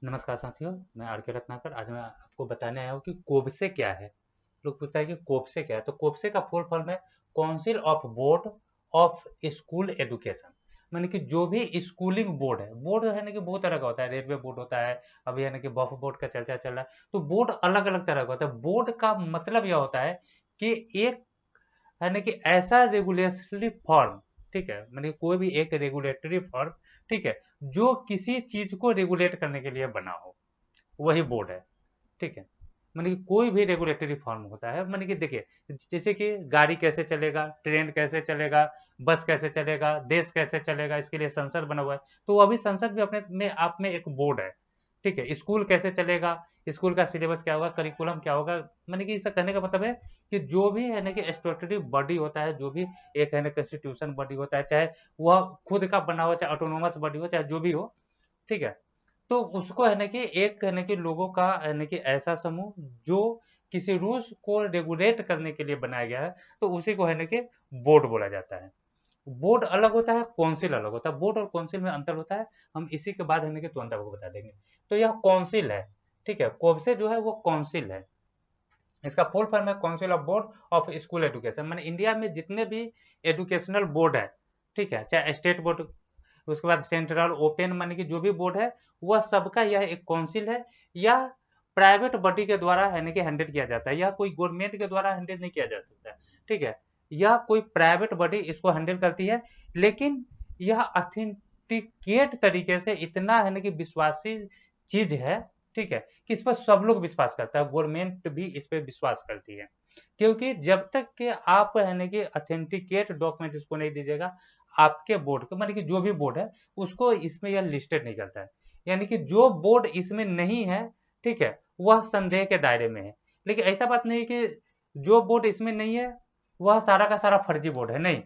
नमस्कार साथियों, मैं आर के रत्नाकर। आज मैं आपको बताने आया हूँ कि कोबसे क्या है। लोग पूछता है कि कोबसे क्या है, तो कोबसे का फुल फॉर्म है council of board of school education. माने कि जो भी स्कूलिंग बोर्ड है, बोर्ड है ना कि बहुत तरह का होता है। रेलवे बोर्ड होता है, अभी है ना कि वक्फ बोर्ड का चर्चा चल रहा है। तो बोर्ड अलग अलग तरह का होता है। बोर्ड का मतलब यह होता है कि एक है ना कि ऐसा रेगुलेटरी फॉर्म, ठीक है, माने कोई भी एक रेगुलेटरी फॉर्म, ठीक है, जो किसी चीज को रेगुलेट करने के लिए बना हो, वही बोर्ड है। ठीक है, माने कि कोई भी रेगुलेटरी फॉर्म होता है। माने कि देखिए, जैसे कि गाड़ी कैसे चलेगा, ट्रेन कैसे चलेगा, बस कैसे चलेगा, देश कैसे चलेगा, इसके लिए संसद बना हुआ है। तो वो अभी संसद भी अपने में आप में एक बोर्ड है। ठीक है, स्कूल कैसे चलेगा, स्कूल का सिलेबस क्या होगा, करिकुलम क्या होगा। माने कि इसका कहने का मतलब है कि जो भी है ना कि स्टैट्यूटरी बॉडी होता है, जो भी एक है ना कॉन्स्टिट्यूशन बॉडी होता है, चाहे वह खुद का बना हो, चाहे ऑटोनोमस बॉडी हो, चाहे जो भी हो, ठीक है, तो उसको है ना कि एक है ना कि लोगों का है ना कि ऐसा समूह जो किसी रूल्स को रेगुलेट करने के लिए बनाया गया है, तो उसी को है ना कि बोर्ड बोला जाता है। बोर्ड अलग होता है, काउंसिल अलग होता है। बोर्ड और काउंसिल में अंतर होता है, हम इसी के बाद है ना कि तुरंत आपको बता देंगे। तो यह काउंसिल है, ठीक है, कोबसे जो है वो काउंसिल है। इसका फुल फॉर्म है council of board of school education. मैंने इंडिया में जितने भी एजुकेशनल बोर्ड है, ठीक है, चाहे स्टेट बोर्ड, उसके बाद सेंट्रल, ओपन, माने कि जो भी बोर्ड है, वह सबका यह एक काउंसिल है। या प्राइवेट बॉडी के द्वारा है ना कि हैंडल किया जाता है, या कोई गवर्नमेंट के द्वारा हैंडल नहीं किया जा सकता है। ठीक है, या कोई प्राइवेट बॉडी इसको हैंडल करती है। लेकिन यह ऑथेंटिकेट तरीके से इतना है ना कि विश्वासी चीज है, ठीक है, कि इस पर सब लोग विश्वास करता है, गवर्नमेंट भी इस पर विश्वास करती है। क्योंकि जब तक कि आप है ना कि ऑथेंटिकेट डॉक्यूमेंट इसको नहीं दीजिएगा, आपके बोर्ड को, माने कि जो भी बोर्ड है, उसको इसमें यह लिस्टेड नहीं करता है। यानी कि जो बोर्ड इसमें नहीं है, ठीक है, वह संदेह के दायरे में है। लेकिन ऐसा बात नहीं कि जो बोर्ड इसमें नहीं है वह सारा का सारा फर्जी बोर्ड है, नहीं।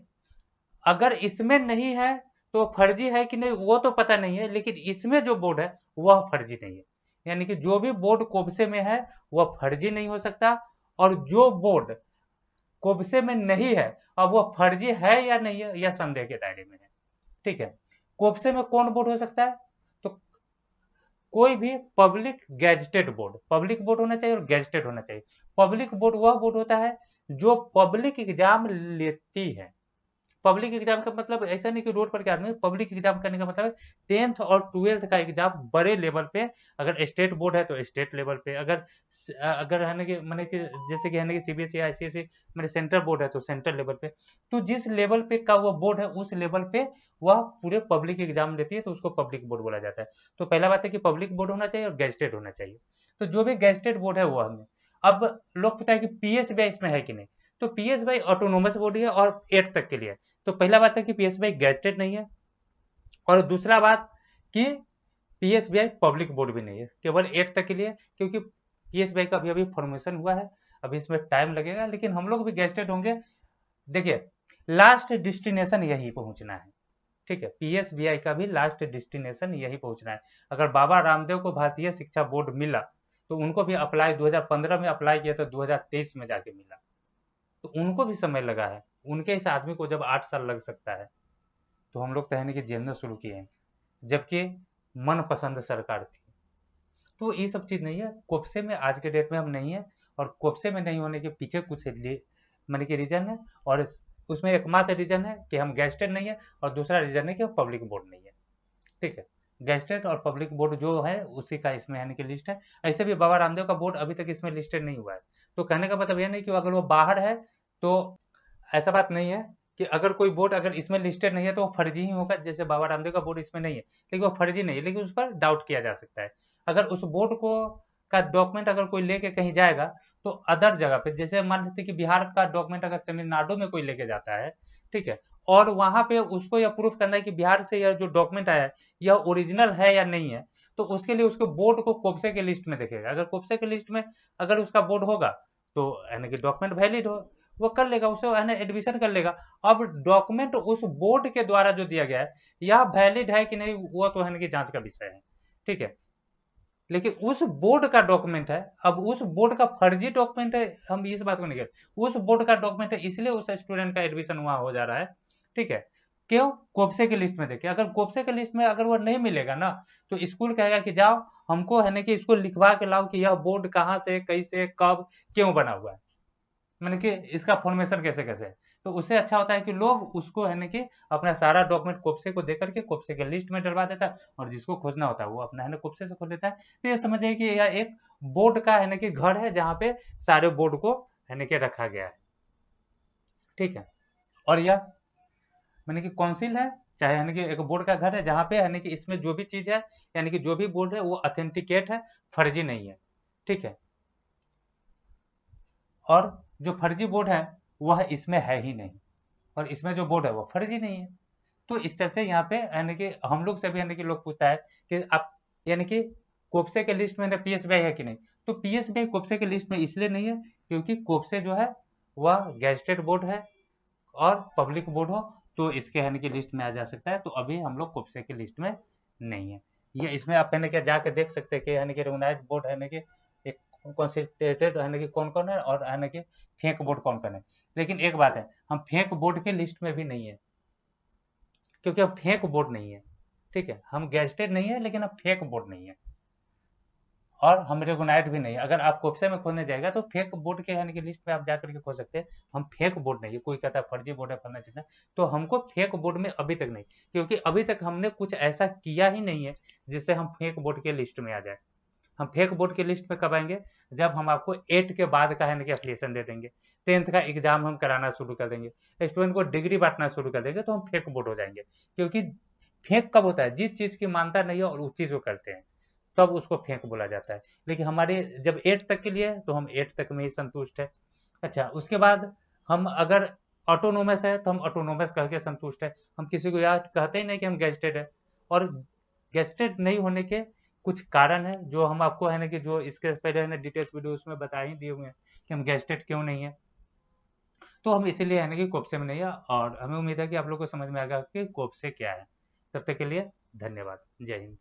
अगर इसमें नहीं है तो फर्जी है कि नहीं वो तो पता नहीं है, लेकिन इसमें जो बोर्ड है वह फर्जी नहीं है। यानी कि जो भी बोर्ड कोबसे में है वह फर्जी नहीं हो सकता। और जो बोर्ड कोबसे में नहीं है, अब वो फर्जी है या नहीं है, यह संदेह के दायरे में है। ठीक है, कोबसे में कौन बोर्ड हो सकता है? तो कोई भी public gazetted board, public board होना चाहिए और गैजेटेड होना चाहिए। पब्लिक बोर्ड वह बोर्ड होता है जो पब्लिक एग्जाम लेती है। पब्लिक एग्जाम का मतलब ऐसा नहीं कि रोड पर के आदमी, पब्लिक एग्जाम करने का मतलब है 10th और 12th का एग्जाम बड़े लेवल पे। अगर स्टेट बोर्ड है तो स्टेट लेवल पे, अगर अगर है ना कि मैंने कि जैसे कि है ना कि सीबीएसई आईसीएसई मैंने सेंट्रल बोर्ड है तो सेंट्रल लेवल पे। तो जिस लेवल पे का वो बोर्ड है उस लेवल पे वह पूरे पब्लिक एग्जाम लेती है, तो उसको पब्लिक बोर्ड बोला जाता है। तो पहला बात है कि पब्लिक बोर्ड होना चाहिए और गैजेटेड होना चाहिए। तो जो भी गैजेटेड बोर्ड है वो हमें, अब लोग पता है कि पीएसबी इसमें है कि नहीं। तो पीएसबी ऑटोनोमस बॉडी है और 8 तक के लिए। तो पहला बात है कि पीएसबीआई गैजेटेड नहीं है। और दूसरा बात कि पीएसबीआई पब्लिक बोर्ड भी नहीं है, केवल 8 तक के लिए। क्योंकि पीएसबीआई का अभी अभी फॉर्मेशन हुआ है, अभी इसमें टाइम लगेगा, लेकिन हम लोग भी गैजेटेड होंगे। देखिए, लास्ट डेस्टिनेशन यही पहुंचना है। ठीक है, पीएसबीआई का भी लास्ट डेस्टिनेशन यही पहुंचना है। अगर बाबा रामदेव को भारतीय शिक्षा बोर्ड मिला, तो उनको भी अप्लाई 2015 में अप्लाई किया तो 2023 में जाके मिला। तो उनको भी समय लगा है। उनके इस आदमी को जब 8 साल लग सकता है, तो हम लोग कहने की जेलना शुरू किए हैं, जबकि मनपसंद सरकार थी। तो ये सब चीज़ नहीं है, कोप्से में आज के डेट में हम नहीं है। और कोप्से में नहीं होने के पीछे कुछ मैंने कि रीजन है। और उसमें एकमात्र रीजन है कि हम गैजेटेड नहीं है, और दूसरा रीजन है कि पब्लिक बोर्ड नहीं है। ठीक है, गैजेटेड और पब्लिक बोर्ड जो है उसी का इसमें यानी कि लिस्ट है। ऐसे भी बाबा रामदेव का बोर्ड अभी तक इसमें लिस्टेड नहीं हुआ है। तो कहने का मतलब यह नहीं कि अगर वो बाहर है तो ऐसा बात नहीं है कि अगर कोई बोर्ड अगर इसमें लिस्टेड नहीं है तो वो फर्जी ही होगा। जैसे बाबा रामदेव का बोर्ड इसमें नहीं है, लेकिन वो फर्जी नहीं है, लेकिन उस पर डाउट किया जा सकता है। अगर उस बोर्ड को का डॉक्यूमेंट अगर कोई लेके कहीं जाएगा, तो अदर जगह पे, जैसे मान लेते कि बिहार का डॉक्यूमेंट अगर तमिलनाडु में कोई लेके जाता है, ठीक है, और वहां पे उसको यह प्रूफ करना है कि बिहार से यह जो डॉक्यूमेंट आया है यह ओरिजिनल है या नहीं है, तो उसके लिए उसके बोर्ड को कोप्से के लिस्ट में देखेगा। अगर कोप्से के लिस्ट में अगर उसका बोर्ड होगा, तो यानी कि डॉक्यूमेंट वैलिड हो, वो कर लेगा, उसे है ना एडमिशन कर लेगा। अब डॉक्यूमेंट उस बोर्ड के द्वारा जो दिया गया है, यह वैलिड है कि नहीं, वो तो है ना कि जांच का विषय है। ठीक है, लेकिन उस बोर्ड का डॉक्यूमेंट है, अब उस बोर्ड का फर्जी डॉक्यूमेंट है, हम इस बात को नहीं कहते। उस बोर्ड का डॉक्यूमेंट है, इसलिए उस स्टूडेंट का एडमिशन वहां हो जा रहा है। ठीक है, क्यों? कोप्से की लिस्ट में देखे। अगर कोप्से की लिस्ट में अगर वो नहीं मिलेगा ना, तो स्कूल कहेगा कि जाओ हमको है ना कि इसको लिखवा के लाओ कि यह बोर्ड कहाँ से, कैसे, कब, क्यों बना हुआ है, मैंने कि इसका फॉर्मेशन कैसे कैसे है। तो उससे अच्छा होता है कि लोग उसको है ना कि अपना सारा डॉक्यूमेंट कोप्से को दे करके कोप्से के लिस्ट में डलवा देता है, और जिसको खोजना होता है वो अपना है ना कोप्से से खोल देता है। तो ये समझिए कि यह एक बोर्ड का है ना कि घर है, जहाँ पे सारे बोर्ड को है ना कि रखा गया है। ठीक है। और यह मैंने कि काउंसिल है, चाहे यानी कि एक बोर्ड का घर है, जहाँ पे यानी कि इसमें जो भी चीज है, यानी कि जो भी बोर्ड है वो ऑथेंटिकेट है, फर्जी नहीं है। ठीक है। और जो फर्जी बोर्ड है वह इसमें है ही नहीं, और इसमें जो बोर्ड है वो फर्जी नहीं है। तो इस चलते यहाँ पे यानी कि हम लोग से भी यानी कि लोग पूछता है कि आप यानी कि कोप्से के लिस्ट में पीएसबीआई है कि नहीं। तो पीएसबीआई कोप्से के लिस्ट में इसलिए नहीं है क्योंकि कोप्से जो है वह गैजेटेड बोर्ड है और पब्लिक बोर्ड हो, तो इसके यानी कि लिस्ट में आ जा सकता है। तो अभी हम लोग कोप्से की लिस्ट में नहीं है। ये इसमें आप यानी कि जाके देख सकते हैं कि यानी कि रिकॉग्नाइज्ड बोर्ड है, यानी कि एक कॉन्स्टिट्यूटेड है कि कौन कौन है, और है कि फेक बोर्ड कौन कौन है। लेकिन एक बात है, हम फेक बोर्ड के लिस्ट में भी नहीं है, क्योंकि अब फेक बोर्ड नहीं है। ठीक है, हम गैजेटेड नहीं है लेकिन अब फेक बोर्ड नहीं है, और हम रिकॉग्नाइज्ड भी नहीं है। अगर आप कोप्से में खोलने जाएगा तो फेक बोर्ड के यानी कि लिस्ट में आप जा करके खोल सकते हैं। हम फेक बोर्ड नहीं है, कोई कहता है फर्जी बोर्ड है फलना चीज़ है, तो हमको फेक बोर्ड में अभी तक नहीं, क्योंकि अभी तक हमने कुछ ऐसा किया ही नहीं है जिससे हम फेक बोर्ड के लिस्ट में आ जाए। हम फेक बोर्ड की लिस्ट में कब आएंगे? जब हम आपको 8 के बाद का यानी कि एप्लीकेशन दे देंगे, 10th का एग्जाम हम कराना शुरू कर देंगे, स्टूडेंट को डिग्री बांटना शुरू कर देंगे, तो हम फेक बोर्ड हो जाएंगे। क्योंकि फेक कब होता है? जिस चीज की मानता नहीं है और उस चीज को करते हैं, तब उसको फेक बोला जाता है। लेकिन हमारे जब 8 तक के लिए है तो हम 8 तक में ही संतुष्ट है। अच्छा, उसके बाद हम अगर ऑटोनोमस है तो हम ऑटोनोमस कह के संतुष्ट है। हम किसी को यार कहते ही नहीं कि हम गैजेटेड है। और गैजेटेड नहीं होने के कुछ कारण है जो हम आपको है ना कि जो इसके पहले है ना डिटेल्स वीडियो उसमें बता ही दिए हुए हैं कि हम गैजेटेड क्यों नहीं है। तो हम इसीलिए है ना कि कोप्से में नहीं है, और हमें उम्मीद है कि आप लोग को समझ में आएगा कि कोप्से क्या है। तब तक के लिए धन्यवाद। जय हिंद।